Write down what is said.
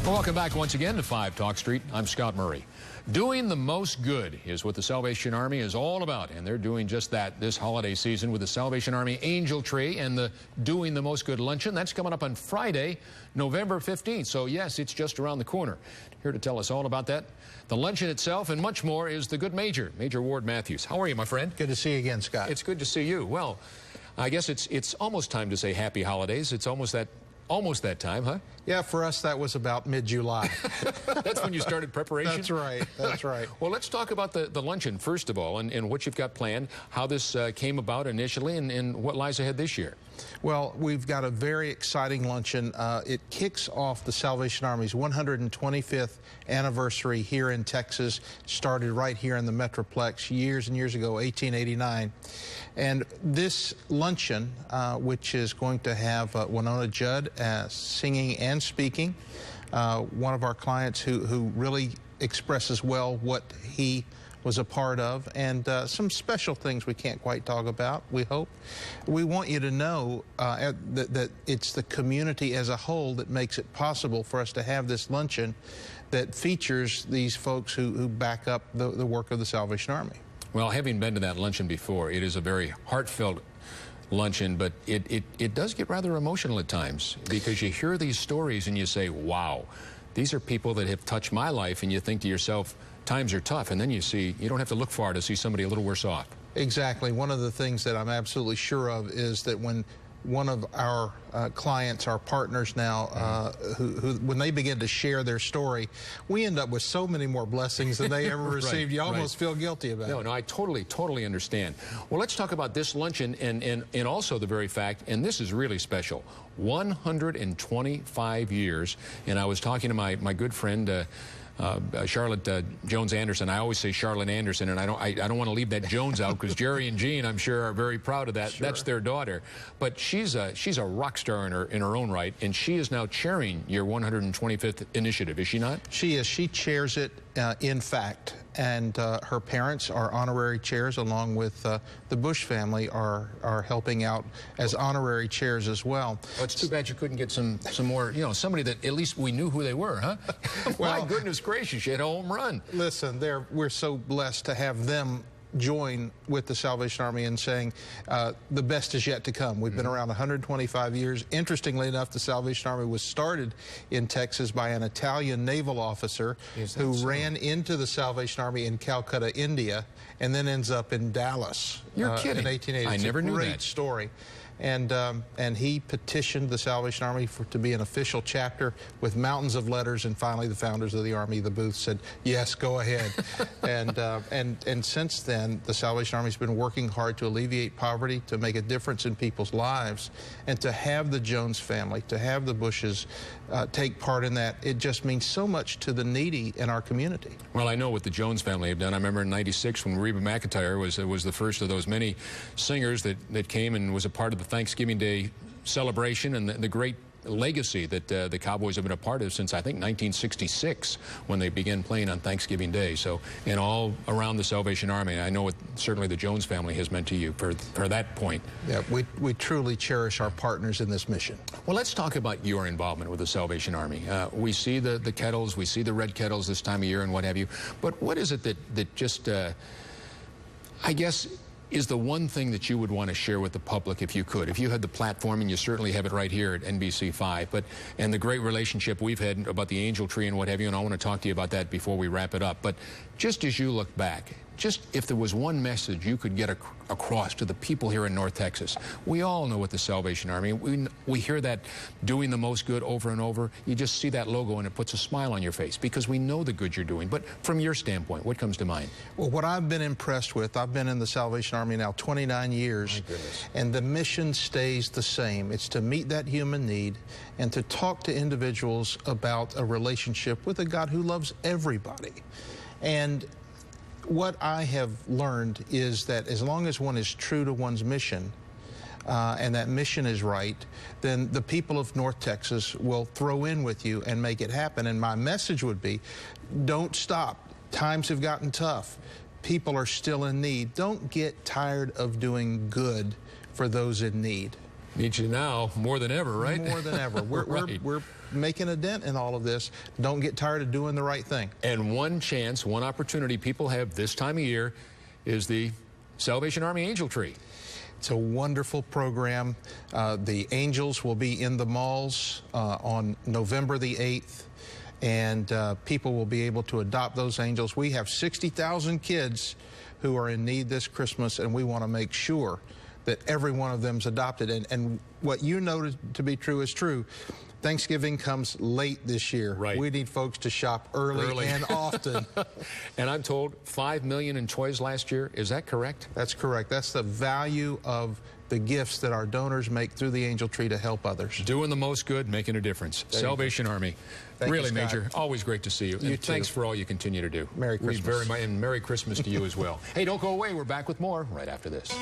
Well, welcome back once again to 5 Talk Street. I'm Scott Murray. Doing the most good is what the Salvation Army is all about, and they're doing just that this holiday season with the Salvation Army Angel Tree and the Doing the Most Good Luncheon. That's coming up on Friday, November 15th. So, yes, it's just around the corner. Here to tell us all about that, the luncheon itself, and much more is the good Major Ward Matthews. How are you, my friend? Good to see you again, Scott. It's good to see you. Well, I guess it's almost time to say happy holidays. It's almost that time, huh? Yeah, for us that was about mid-July. That's when you started preparation? That's right, that's right. Well, let's talk about the luncheon, first of all, and what you've got planned, how this came about initially, and what lies ahead this year. Well, we've got a very exciting luncheon. It kicks off the Salvation Army's 125th anniversary here in Texas. Started right here in the Metroplex years and years ago, 1889. And this luncheon, which is going to have Winona Judd singing and speaking, one of our clients who really expresses well what he was a part of, and some special things we can't quite talk about, we hope. We want you to know that it's the community as a whole that makes it possible for us to have this luncheon that features these folks who back up the work of the Salvation Army. Well, having been to that luncheon before, it is a very heartfelt luncheon, but it does get rather emotional at times, because you hear these stories and you say, wow, these are people that have touched my life, and you think to yourself, times are tough, and then you see, you don't have to look far to see somebody a little worse off. Exactly. One of the things that I'm absolutely sure of is that when one of our clients, our partners now, when they begin to share their story, we end up with so many more blessings than they ever received. You almost feel guilty about it. No, I totally understand. Well, let's talk about this luncheon and also the very fact, and this is really special, 125 years. And I was talking to my good friend, Charlotte Jones Anderson. I always say Charlotte Anderson, and I don't want to leave that Jones out, because Jerry and Jean, I'm sure, are very proud of that. Sure. That's their daughter. But she's a rock star in her own right, and she is now chairing your 125th initiative, is she not? She is. She chairs it, in fact, and her parents are honorary chairs, along with the Bush family are helping out as honorary chairs as well. Well, it's too bad you couldn't get some more, somebody that at least we knew who they were, huh? Well, my goodness gracious, you had a home run. Listen, we're so blessed to have them join with the Salvation Army in saying the best is yet to come. We've been around 125 years. Interestingly enough, the Salvation Army was started in Texas by an Italian naval officer who ran into the Salvation Army in Calcutta, India, and then ends up in Dallas. You're kidding. In 1880. I never knew that. Great story. And he petitioned the Salvation Army to be an official chapter with mountains of letters, and finally the founders of the Army, the Booths, said, yes, go ahead. and since then, the Salvation Army's been working hard to alleviate poverty, to make a difference in people's lives, and to have the Jones family, to have the Bushes take part in that. It just means so much to the needy in our community. Well, I know what the Jones family have done. I remember in '96 when Reba McEntire was the first of those many singers that came and was a part of the Thanksgiving Day celebration, and the great legacy that the Cowboys have been a part of since, I think, 1966, when they began playing on Thanksgiving Day. So, and all around the Salvation Army, I know what certainly the Jones family has meant to you for that point. Yeah, we truly cherish our partners in this mission. Well, let's talk about your involvement with the Salvation Army. We see the kettles, we see the red kettles this time of year and what have you, but what is it that just, I guess, is the one thing that you would want to share with the public, if you could? If you had the platform, and you certainly have it right here at NBC 5, and the great relationship we've had about the Angel Tree and what have you, and I want to talk to you about that before we wrap it up. But just as you look back, just if there was one message you could get across to the people here in North Texas. We all know what the Salvation Army, we hear that doing the most good over and over. You just see that logo and it puts a smile on your face, because we know the good you're doing. But from your standpoint, what comes to mind? Well, what I've been impressed with, I've been in the Salvation Army now 29 years, and the mission stays the same. It's to meet that human need and to talk to individuals about a relationship with a God who loves everybody. And what I have learned is that as long as one is true to one's mission, and that mission is right, then the people of North Texas will throw in with you and make it happen. And my message would be, don't stop. Times have gotten tough. People are still in need. Don't get tired of doing good for those in need. Need you now more than ever, right? More than ever. We're making a dent in all of this. Don't get tired of doing the right thing. And one chance, one opportunity people have this time of year is the Salvation Army Angel Tree. It's a wonderful program. The angels will be in the malls on November the 8th, and people will be able to adopt those angels. We have 60,000 kids who are in need this Christmas, and we want to make sure that every one of them's adopted. And what you noted to be true is true. Thanksgiving comes late this year. Right. We need folks to shop early. And often. And I'm told 5 million in toys last year. Is that correct? That's correct. That's the value of the gifts that our donors make through the Angel Tree to help others. Doing the most good, making a difference. Salvation Army. Really, Major, always great to see you. You and too. Thanks for all you continue to do. Merry Christmas. And Merry Christmas to you as well. Hey, don't go away. We're back with more right after this.